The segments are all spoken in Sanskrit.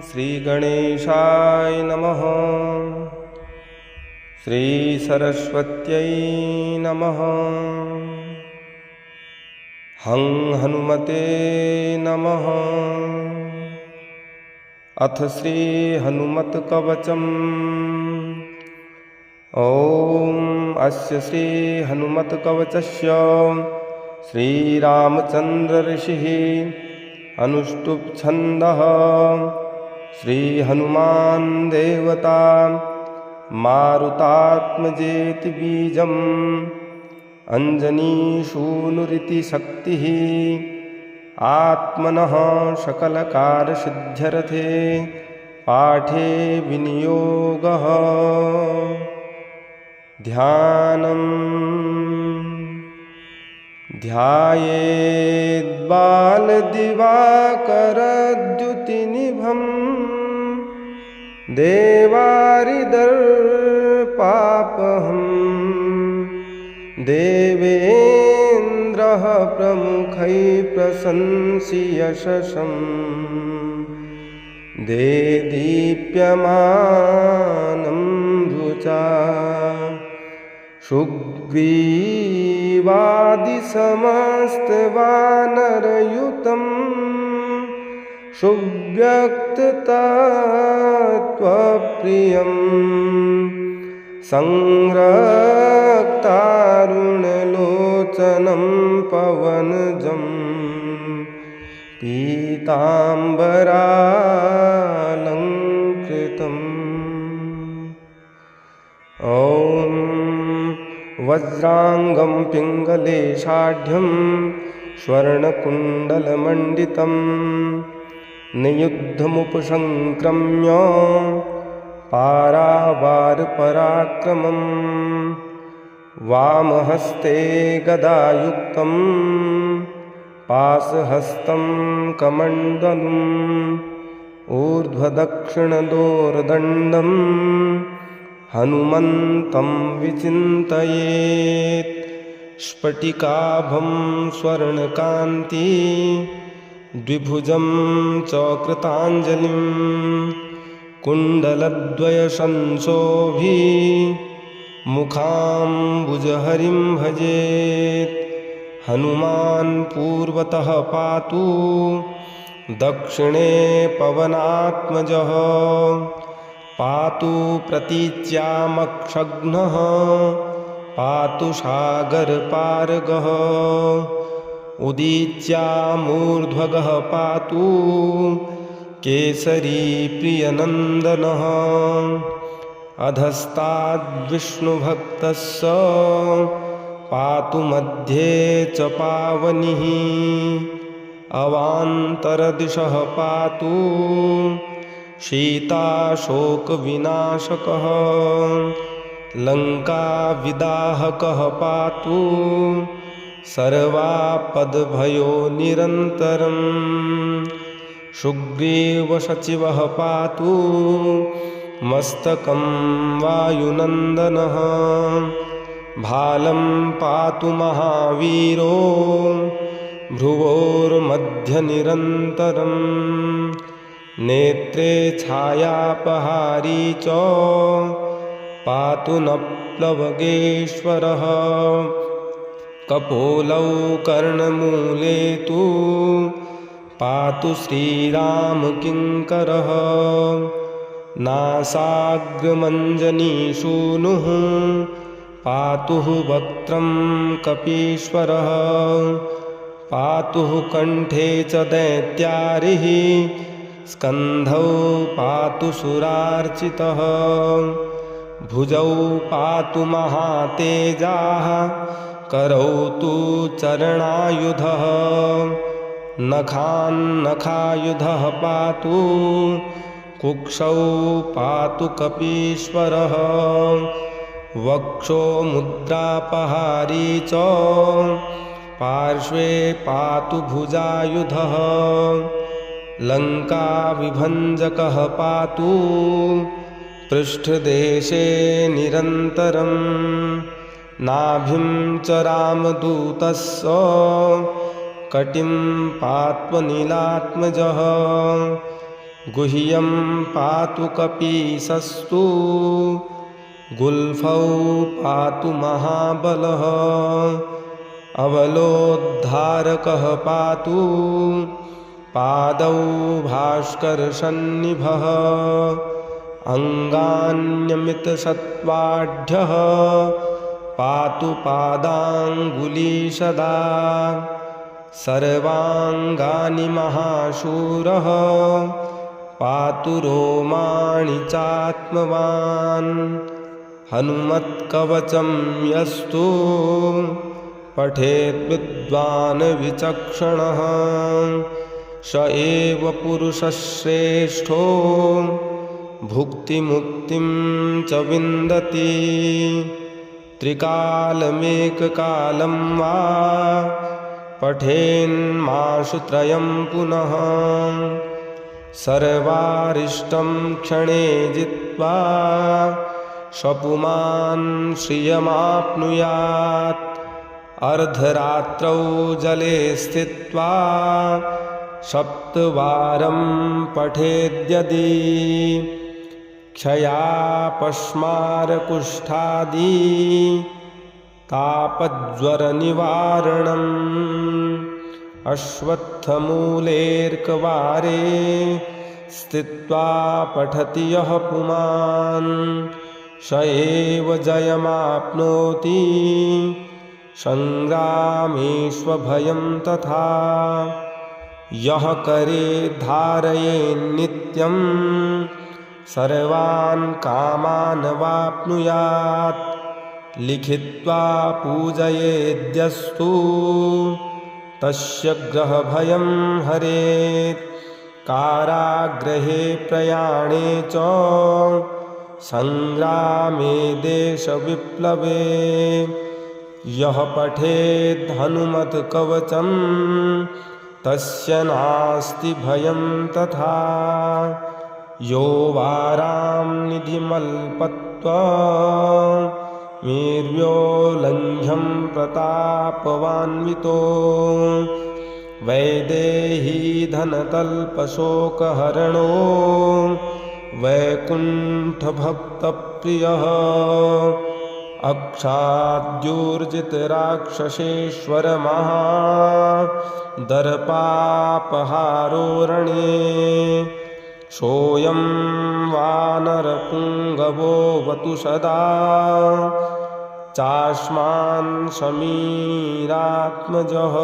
श्रीगणेशाय नमः। श्रीसरस्वत्यै नमः। हं हनुमते नमः। अथ श्री हनुमत्कवचम्। ॐ अस्य श्री हनुमत्कवचस्य श्रीरामचन्द्र ऋषिः अनुष्टुप् छन्दः। श्री हनुमान् देवता मारुतात्मजेति बीजम् अञ्जनीसूनुरिति शक्तिः आत्मनः सकलकार्यसिद्ध्यर्थे पाठे विनियोगः। ध्यानम् ध्यायेद्बालदिवाकरद्युतिनिभं देवारिदर्पापहम् देवेन्द्रः प्रमुखैः प्रशंसि यशसम् देदीप्यमानं रुचा सुग्रीवादिसमस्तवानरयुतं सुव्यक्ततत्त्वप्रियं संरक्तारुणलोचनं पवनजं पीताम्बरालङ्कृतम्। ॐ वज्रांगं पिङ्गलेशाढ्यं स्वर्णकुण्डलमण्डितं नियुद्धमुपसंक्रम्य पारावारपराक्रमं वामहस्ते गदायुक्तं पाशहस्तं कमण्डलुम् ऊर्ध्वदक्षिणदोर्दण्डं हनुमन्तं विचिन्तयेत्। स्फटिकाभं स्वर्णकान्ति द्विभुजं च कृताञ्जलिं कुण्डलद्वयशंसोभि मुखाम्बुजहरिं भजेत्। हनुमान् पूर्वतः पातु दक्षिणे पवनात्मजः पातु प्रतीच्यामक्षघ्नः पातु सागरपारगः उदीच्यामूर्ध्वगः पातु केसरी प्रियनन्दनः अधस्ताद्विष्णुभक्तस्य पातु मध्ये च पावनिः अवान्तरदिशः पातु सीताशोकविनाशकः लङ्काविदाहकः पातु सर्वापद्भयोनिरन्तरम् सुग्रीवसचिवः पातु मस्तकं वायुनन्दनः भालं पातु महावीरो भ्रुवोर्मध्यनिरन्तरम् नेत्रे छायापहारी च पातु नप्लवगेश्वरः कपोलौ कर्णमूले तु पातु श्रीरामकिङ्करः नासाग्रमञ्जनीसूनुः पातु वक्त्रं कपीश्वरः पातु कण्ठे च दैत्यारिः स्कन्धौ पातु सुरार्चितः भुजौ पातु महातेजाः करौ तु चरणायुधः नखान्नखायुधः पातु कुक्षौ पातु कपीश्वरः वक्षो मुद्रापहारी च पार्श्वे पातु भुजायुधः लङ्काविभञ्जकः पातु पृष्ठदेशे निरन्तरम् नाभिं च रामदूतस्य कटिं पात्वनीलात्मजः गुह्यं पातु कपीसस्तु गुल्फौ पातु महाबलः अवलोद्धारकः पातु पादौ भास्करसन्निभः अङ्गान्यमितसत्त्वाढ्यः पातु पादाङ्गुलीसदा सर्वाङ्गानि महाशूरः पातु रोमाणि चात्मवान् हनुमत्कवचं यस्तु पठेत् विद्वान् विचक्षणः स एव पुरुषश्रेष्ठो भुक्तिमुक्तिं च विन्दति त्रिकालमेककालं वा पठेन्मासु त्रयं पुनः सर्वारिष्टं क्षणे जित्वा स्वपुमान् श्रियमाप्नुयात् अर्धरात्रौ जले स्थित्वा सप्तवारं पठेद्यदि क्षयापस्मारकुष्ठादि तापज्वरनिवारणम् अश्वत्थमूलेऽर्कवारे स्थित्वा पठति यः पुमान् स एव जयमाप्नोति संग्रामेष्वभयं तथा यः करे धारयेन्नित्यं सर्वान् कामान् वाप्नुयात् लिखित्वा पूजयेद्यस्तु तस्य ग्रहभयं हरेत् कारागृहे प्रयाणे च संग्रामे देशविप्लवे यः पठेद् हनुमत्कवचं तस्य नास्ति भयं तथा यो वारांनिधिमल्पत्वमेर्यो लङ्घ्यं प्रतापवान्वितो वैदेही धनतल्पशोकहरणो वैकुण्ठभक्तप्रियः अक्षाद्युर्जितराक्षसेश्वरमहादर्पापहारोरणे सोऽयं वानरपुङ्गवोऽवतु सदा चास्मान् समीरात्मजः।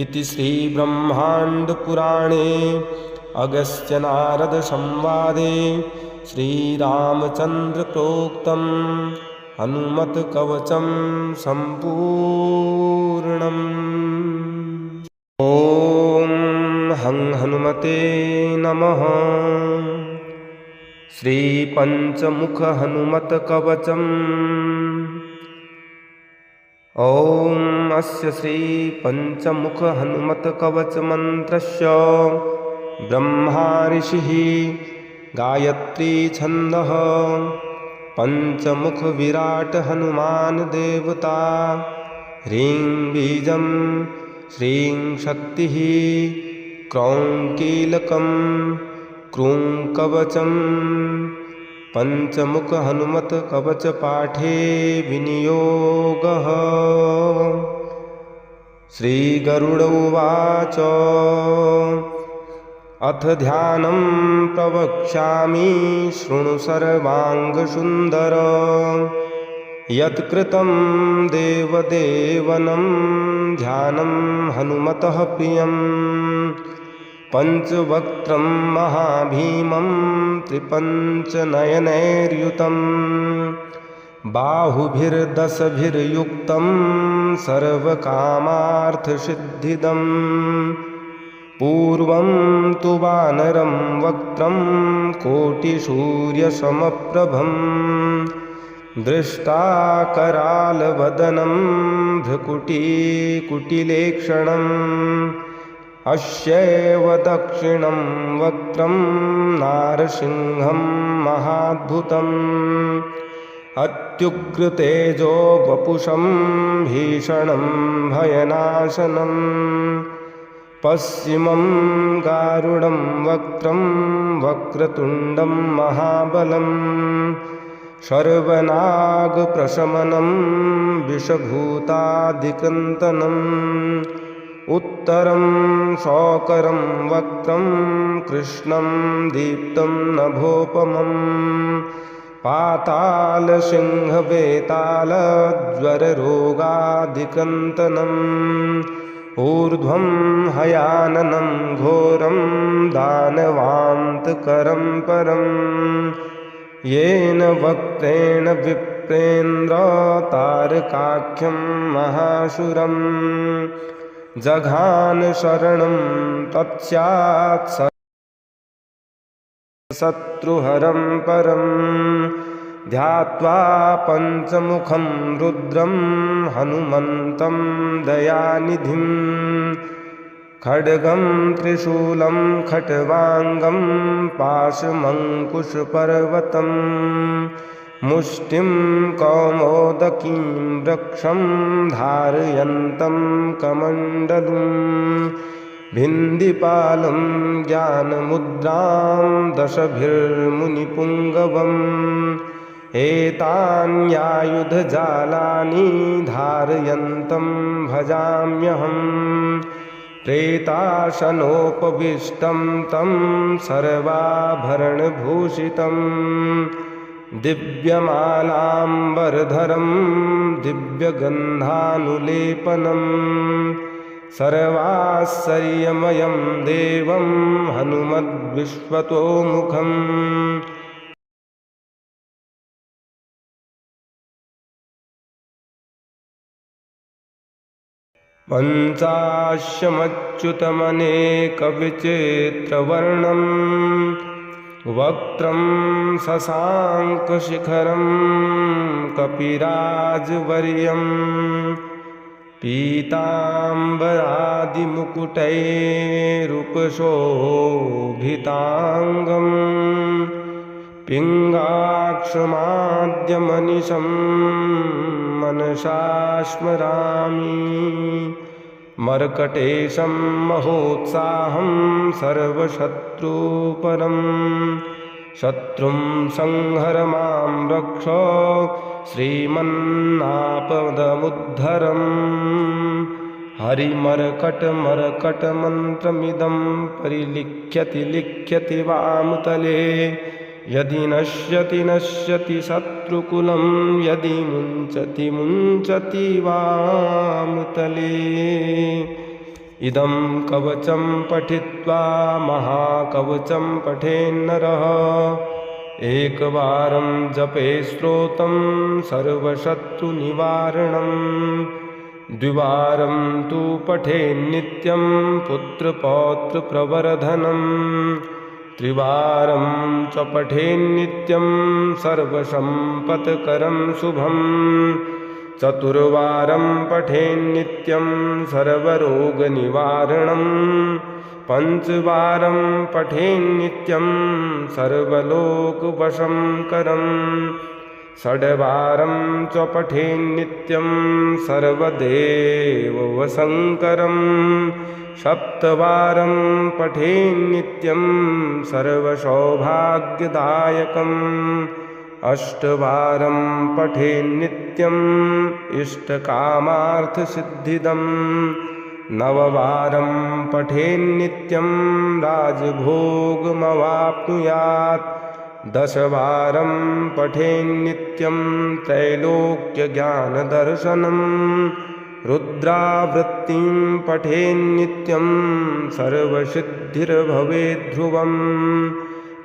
इति श्रीब्रह्माण्डपुराणे अगस्त्यनारदसंवादे श्रीरामचन्द्रप्रोक्तं हनुमत्कवचं सम्पूर्णम्। ॐ हं हनुमते नमः। श्रीपञ्चमुखहनुमत्कवचम्। ॐ अस्य श्रीपञ्चमुखहनुमत्कवचमन्त्रस्य ब्रह्मा ऋषिः गायत्री छन्दः पञ्चमुख विराट हनुमान् देवता ह्रीं बीजं श्रीं शक्तिः क्रौं कीलकं क्रूं कवचं पञ्चमुख हनुमत कवच पाठे विनियोगः। श्री गरुड़ उवाच अथ ध्यानं प्रवक्ष्यामि शृणु सर्वाङ्गसुन्दर यत्कृतं देवदेवनं ध्यानं हनुमतः प्रियम् पञ्चवक्त्रं महाभीमं त्रिपञ्चनयनैर्युतं बाहुभिर्दशभिर्युक्तं सर्वकामार्थसिद्धिदम् पूर्वं तु वानरं वक्त्रं कोटिसूर्यसमप्रभं दृष्टाकरालवदनं भ्रुकुटीकुटिलेक्षणम् अस्यैव दक्षिणं वक्त्रं नारसिंहं महाद्भुतम् अत्युग्रतेजो वपुषं भीषणं भयनाशनम् पश्चिमं गारुडं वक्त्रं वक्रतुण्डं महाबलं सर्वनागप्रशमनं विषभूतादिकन्तनम् उत्तरं शौकरं वक्त्रं कृष्णं दीप्तं नभोपमम् पातालसिंहवेतालज्वररोगादिकन्तनम् ऊर्ध्वं हयाननं घोरं दानवान्तकरं परं येन वक्त्रेण विप्रेन्द्र तारकाख्यं महासुरं जघान शरणं तत्स्यात् शत्रुहरं परं ध्यात्वा पञ्चमुखं रुद्रं हनुमन्तं दयानिधिं खड्गं त्रिशूलं खट्वाङ्गं पाशमङ्कुशपर्वतं मुष्टिं कौमोदकीं वृक्षं धारयन्तं कमण्डलुं भिन्दिपालं ज्ञानमुद्रां दशभिर्मुनिपुङ्गवम् एतान्यायुधजालानि धारयन्तं भजाम्यहं प्रेताशनोपविष्टं तं सर्वाभरणभूषितं दिव्यमालाम्बरधरं दिव्यगन्धानुलेपनम् सर्वाश्चर्यमयं देवं हनुमद्विश्वतोमुखम् पञ्चाश्यमच्युतमनेकविचित्रवर्णं वक्त्रं शशाङ्कशिखरं कपिराजवर्यं पीताम्बरादिमुकुटैरुपशोभिताङ्गं पिङ्गाक्षमाद्यमनिशं मनसा स्मरामि मर्कटेशं महोत्साहं सर्वशत्रुपरं शत्रुं संहर मां रक्ष श्रीमन्नापदमुद्धरम् हरिमर्कटमर्कटमन्त्रमिदं परिलिख्यति लिख्यति वामतले यदि नश्यति नश्यति शत्रुकुलं यदि मुञ्चति मुञ्चति वामतले इदं कवचं पठित्वा महाकवचं पठेन्नरः एकवारं जपे स्तोत्रं सर्वशत्रुनिवारणं द्विवारं तु पठेन्नित्यं पुत्रपौत्रप्रवर्धनम् त्रिवारं च पठेन्नित्यं सर्वसम्पत्करं शुभं चतुर्वारं पठेन्नित्यं सर्वरोगनिवारणं पञ्चवारं पठेन्नित्यं सर्वलोकवशंकरं षड्वारं च पठेन्नित्यं सर्वदेववशंकरं सप्तवारं पठेन्नित्यं सर्वसौभाग्यदायकम् अष्टवारं पठेन्नित्यम् इष्टकामार्थसिद्धिदम् नववारं पठेन्नित्यं राजभोगमवाप्नुयात् दशवारं पठेन्नित्यं त्रैलोक्यज्ञानदर्शनम् रुद्रावृत्तिं पठेन्नित्यं सर्वसिद्धिर्भवेद्ध्रुवम्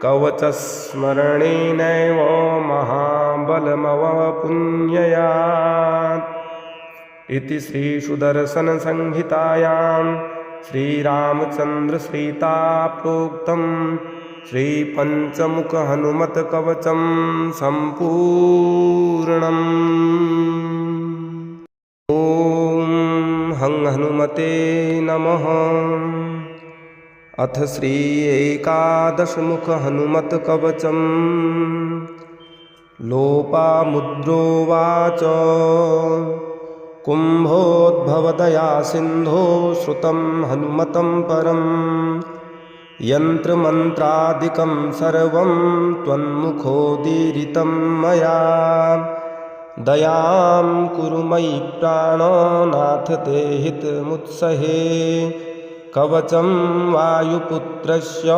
कवचस्मरणेनैव महाबलमवपुण्ययात् इति श्रीसुदर्शनसंहितायां श्रीरामचन्द्रसीताप्रोक्तं श्रीपञ्चमुखहनुमत्कवचं सम्पूर्णम्। ॐ हं हनुमते नमः। अथ श्री एकादशमुखहनुमत्कवचं लोपामुद्रोवाच कुम्भोद्भवदया सिन्धो श्रुतं हनुमतं परं यन्त्रमन्त्रादिकं सर्वं त्वन्मुखोदीरितं मया दयां कुरु मयि प्राणनाथ ते हितमुत्सहे कवचं वायुपुत्रस्य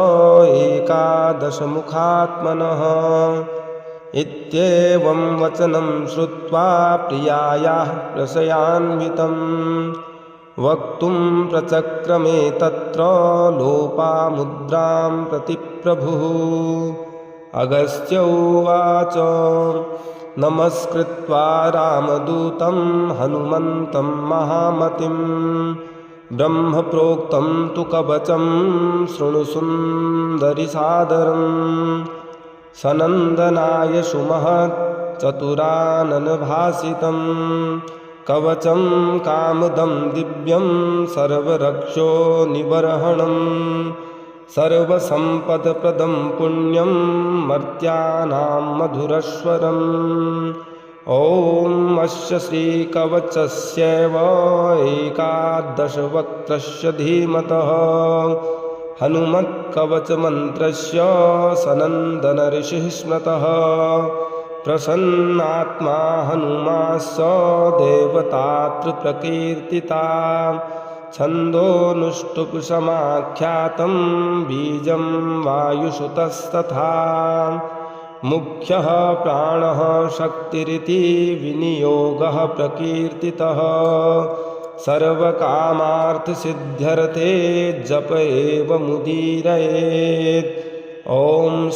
एकादशमुखात्मनः इत्येवं वचनं श्रुत्वा प्रियायाः प्रशयान्वितं वक्तुं प्रचक्रमे तत्र लोपामुद्रां प्रति प्रभुः अगस्त्य उवाच नमस्कृत्वा रामदूतं हनुमन्तं महामतिं ब्रह्मप्रोक्तं तु कवचं शृणु सुन्दरि सादरम् सनन्दनाय सुमहच्चतुराननभासितं कवचं कामदं दिव्यं सर्वरक्षो निबर्हणं सर्वसम्पदप्रदं पुण्यं मर्त्यानां मधुरश्वरम् ॐ अस्य श्रीकवचस्यैव एकादशवक्त्रस्य धीमतः हनुमत्कवचमन्त्रस्य सनन्दनऋषिः स्मृतः प्रसन्नात्मा हनुमास देवतातृप्रकीर्तिता छन्दोनुष्टुप्-समाख्यातं बीजं वायुसुतस्तथा मुख्यः प्राणः शक्तिरिति विनियोगः प्रकीर्तितः सर्वकामार्थसिद्ध्यर्थे जप एव मुदीरयेत् ॐ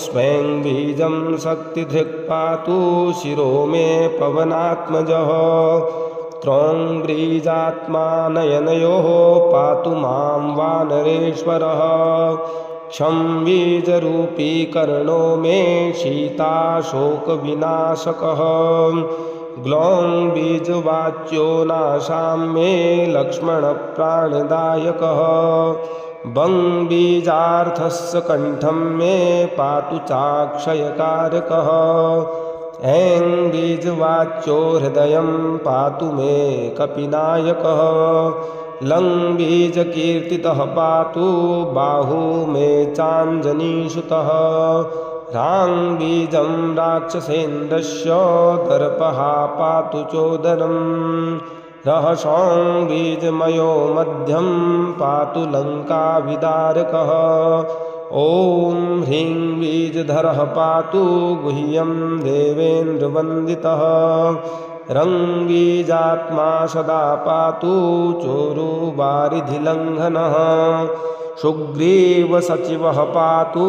स्मैं बीजं शक्तिधृक् पातु शिरो मे पवनात्मजः क्रौं बीजात्मा नयनयोः पातु मां वानरेश्वरः क्षं बीजरूपी कर्णो मे शीताशोकविनाशकः ग्लौं बीजवाच्यो नाशां मे लक्ष्मणप्राणदायकः बं बीजार्थस्य कण्ठं मे पातु चाक्षयकारकः ऐं बीजवाच्यो हृदयं पातु मे कपिनायकः लं बीजकीर्तितः पातु बाहु मे चाञ्जनीसुतः रां बीजं राक्षसेन्द्रस्य दर्पः पातु चोदरं रहसं बीजमयो मध्यं पातु लङ्काविदारकः ॐ ह्रीं बीजधरः पातु गुह्यं देवेन्द्रवन्दितः रं बीजात्मा सदा पातु चोरुवारिधिलङ्घनः सुग्रीवसचिवः पातु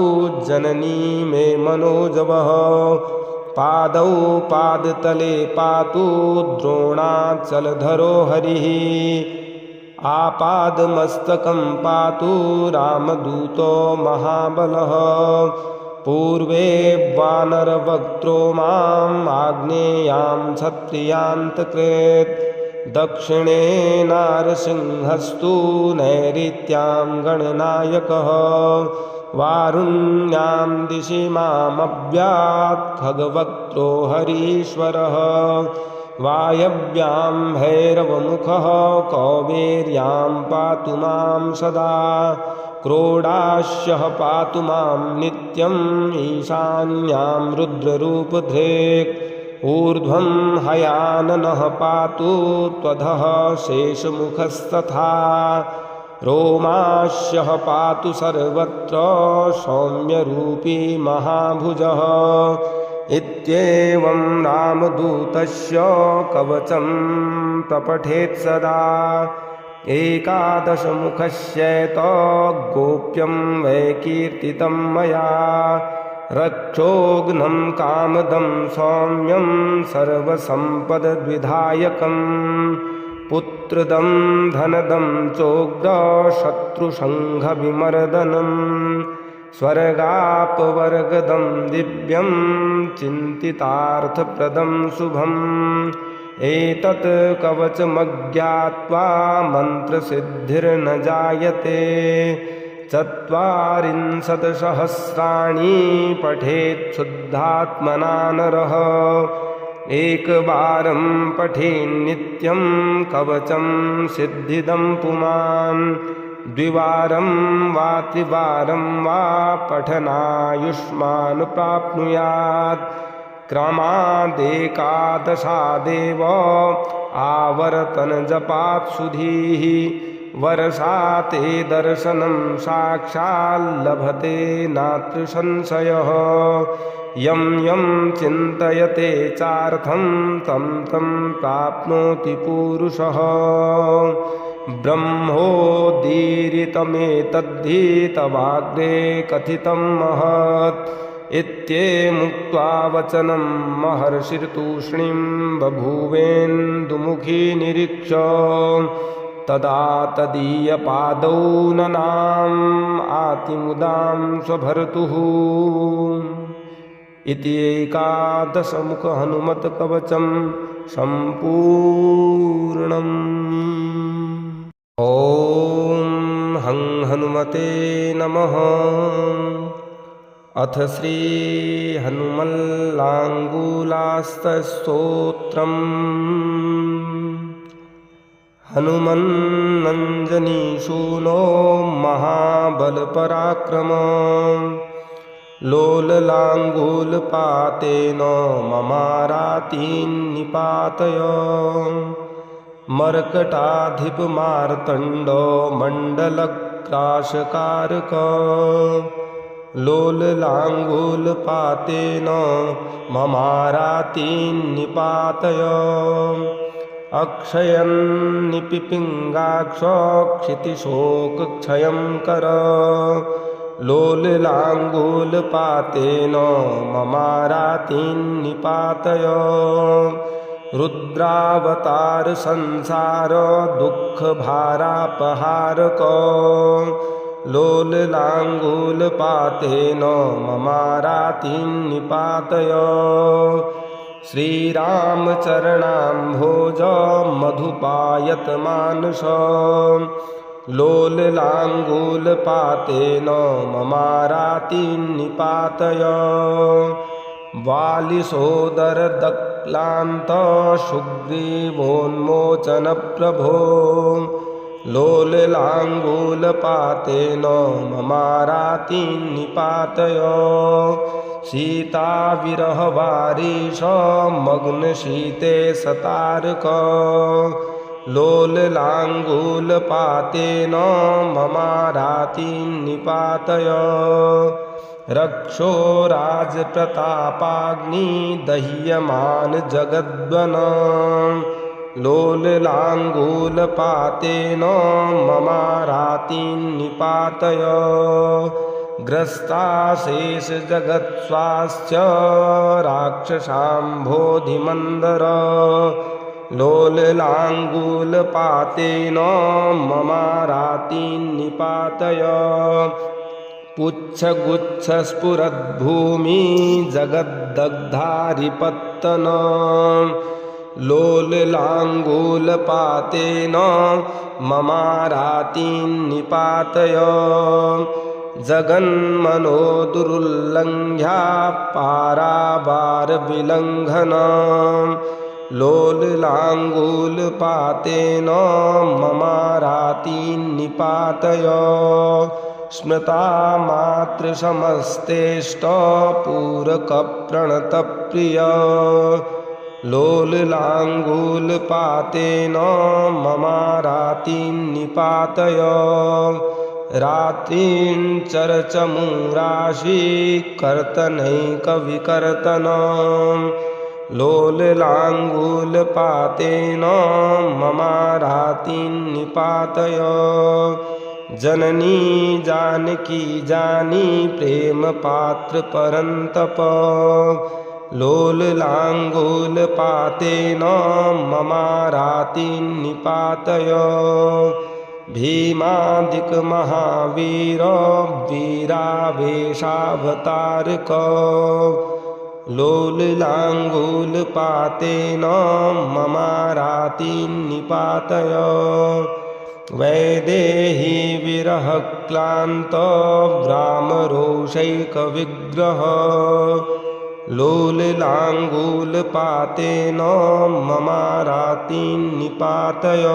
जननी मे मनोजवः पादौ पादतले पातु द्रोणाचलधरो हरिः आपादमस्तकं पातु रामदूतो महाबलः पूर्वे वानरवक्त्रो माम् आग्नेयां क्षत्रियान्तकृत् दक्षिणे नारसिंहस्तु नैऋत्यां गणनायकः वारुण्यां दिशि मामव्यात् खगवक्त्रो हरीश्वरः वायव्यां भैरवमुखः कौबेर्यां पातु मां सदा क्रोडास्यः पातु मां नित्यम् ईशान्यां रुद्ररूपधृक् ऊर्ध्वं हयाननः पातु त्वधः शेषमुखस्तथा रोमास्यः पातु सर्वत्र सौम्यरूपी महाभुजः इत्येवं रामदूतस्य कवचं प्रपठेत् सदा एकादशमुखस्यैत गोप्यं वै कीर्तितं मया रक्षोघ्नं कामदं सौम्यं सर्वसम्पद्विधायकं पुत्रदं धनदं चोग्रशत्रुसङ्घविमर्दनं स्वर्गापवर्गदं दिव्यं चिन्तितार्थप्रदं शुभम् एतत् कवचमज्ञात्वा मन्त्रसिद्धिर्न जायते 40 सहस्राणि पठेत् शुद्धात्मना नरः एकवारं पठेन्नित्यं कवचं सिद्धिदं पुमान् द्विवारं वा त्रिवारं वा पठनायुष्मान् प्राप्नुयात् क्रमादेकादशादेव आवर्तनजपात् सुधीः वर्षाते दर्शनं साक्षाल्लभते नात्र संशयः यं यं चिन्तयते चार्थं तं तं प्राप्नोति पुरुषः ब्रह्मोदीरितमेतद्धि तवाग्रे कथितं महत् इत्येमुक्त्वा वचनं महर्षिर्तूष्णीं बभूवेन्दुमुखी निरीक्ष्य तदा तदीयपादौ ननाम् आतिमुदां स्वभर्तुः इति एकादशमुख हनुमत्कवचं सम्पूर्णम्। ॐ हं हनुमते नमः। अथ श्री हनुमल्लाङ्गूलास्तस्तोत्रम्। हनुमन्नञ्जनीसूनो महाबलपराक्रम लोललाङ्गूलपातेन ममारातीन्निपातय मर्कटाधिपमार्तण्ड मण्डलग्रासकारक लोललाङ्गूलपातेन ममारातीन्निपातय अक्षयन्निपिपिङ्गाक्षक्षितिशोकक्षयं कर लोललाङ्गूलपातेन ममारातीन्निपातय रुद्रावतार संसार दुःखभारापहारक लोललाङ्गूलपातेन ममारातीन्निपातय श्रीरामचरणाम्भोज मधुपायतमानस लोललाङ्गूलपातेन ममारातीन्निपातय वालिसोदरदक्लान्त सुग्रीवोन्मोचनप्रभो लोललाङ्गूलपातेन ममारातीन्निपातय सीताविरहवारीश मग्नशीते सतारक लोललाङ्गूलपातेन ममारातीन्निपातय रक्षो राजप्रतापाग्नि दह्यमान जगद्वन लोललाङ्गूलपातेन ममारातीन्निपातय ग्रस्ताशेषजगत्स्वास्य राक्षसाम्भोधिमन्दर लोललाङ्गूलपातेन ममारातीन्निपातय पुच्छगुच्छस्फुरद्भूमि जगद्दग्धारिपत्तन लोललाङ्गूलपातेन ममारातीन्निपातय जगन्मनो दुरुल्लङ्घ्या पारावारविलङ्घन लोललाङ्गूलपातेन ममारातीन्निपातय स्मृता मातृसमस्तेष्टपूरकप्रणतप्रिय लोललाङ्गूलपातेन ममारातीन्निपातय रात्रिञ्चरचमूराशिकर्तनैकविकर्तन लोललाङ्गूलपातेन ममारातीन्निपातय जननी जानकी जानी प्रेमपात्रपरन्तप लोललाङ्गूलपातेन ममारातीन्निपातय भीमादिकमहावीर वीरावेशावतारक लोललाङ्गूलपातेन ममारातीन्निपातय वैदेही विरहक्लान्त भ्रामरोषैकविग्रह लोलिलाङ्गूलपातेन ममारातीन् निपातय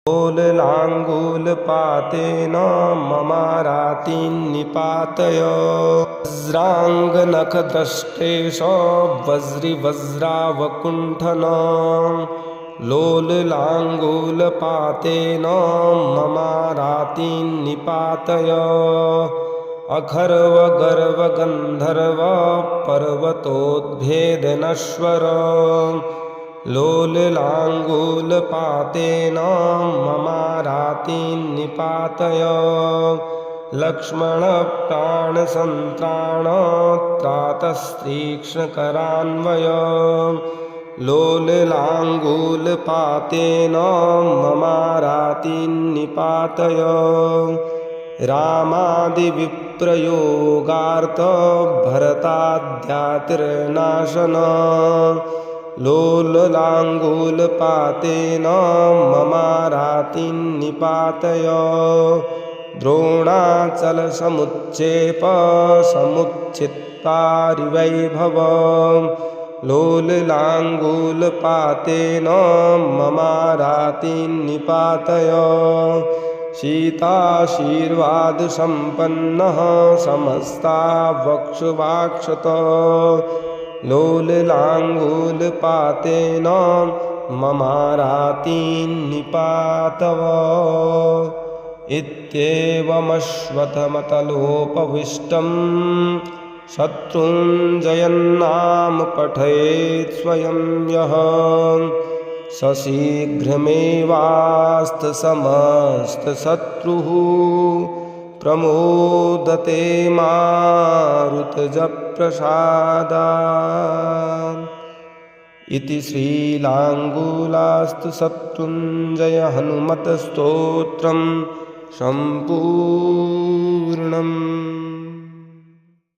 लोलिलाङ्गूलपातेन ममारातीन् निपातय वज्राङ्गनखदृष्टेश वज्रिवज्रावकुण्ठन लोलिलाङ्गूलपातेन ममारातीन् निपातय अखर्वगर्वगन्धर्व पर्वतोद्भेदनश्वर लोलिलाङ्गूलपातेन ममारातीन् निपातय लक्ष्मणप्राणसन्त्राणत्रातस्तीक्ष्णकरान्वय लोलिलाङ्गूलपातेन ममारातीन् निपातय रामादिविप्रयोगार्थ भरताद्यातिर्नाशन लोलिलाङ्गूलपातेन ममारातीन् निपातय द्रोणाचलसमुच्चेप समुच्चित्तारिवैभव लोलिलाङ्गूलपातेन ममारातीन् निपातय सीताशीर्वादसम्पन्नः समस्तावक्षुवाक्षत लोलिलाङ्गूलपातेन ममारातीन् निपातव इत्येवमश्वत्थमतलोपविष्टम् शत्रुञ्जयन्नाम पठेत् स्वयं यः स शीघ्रमेवास्तसमस्तशत्रुः प्रमोदते मारुतजप्रसादात् इति श्रीलाङ्गूलास्तशत्रुञ्जय हनुमत्स्तोत्रम् सम्पूर्णम्।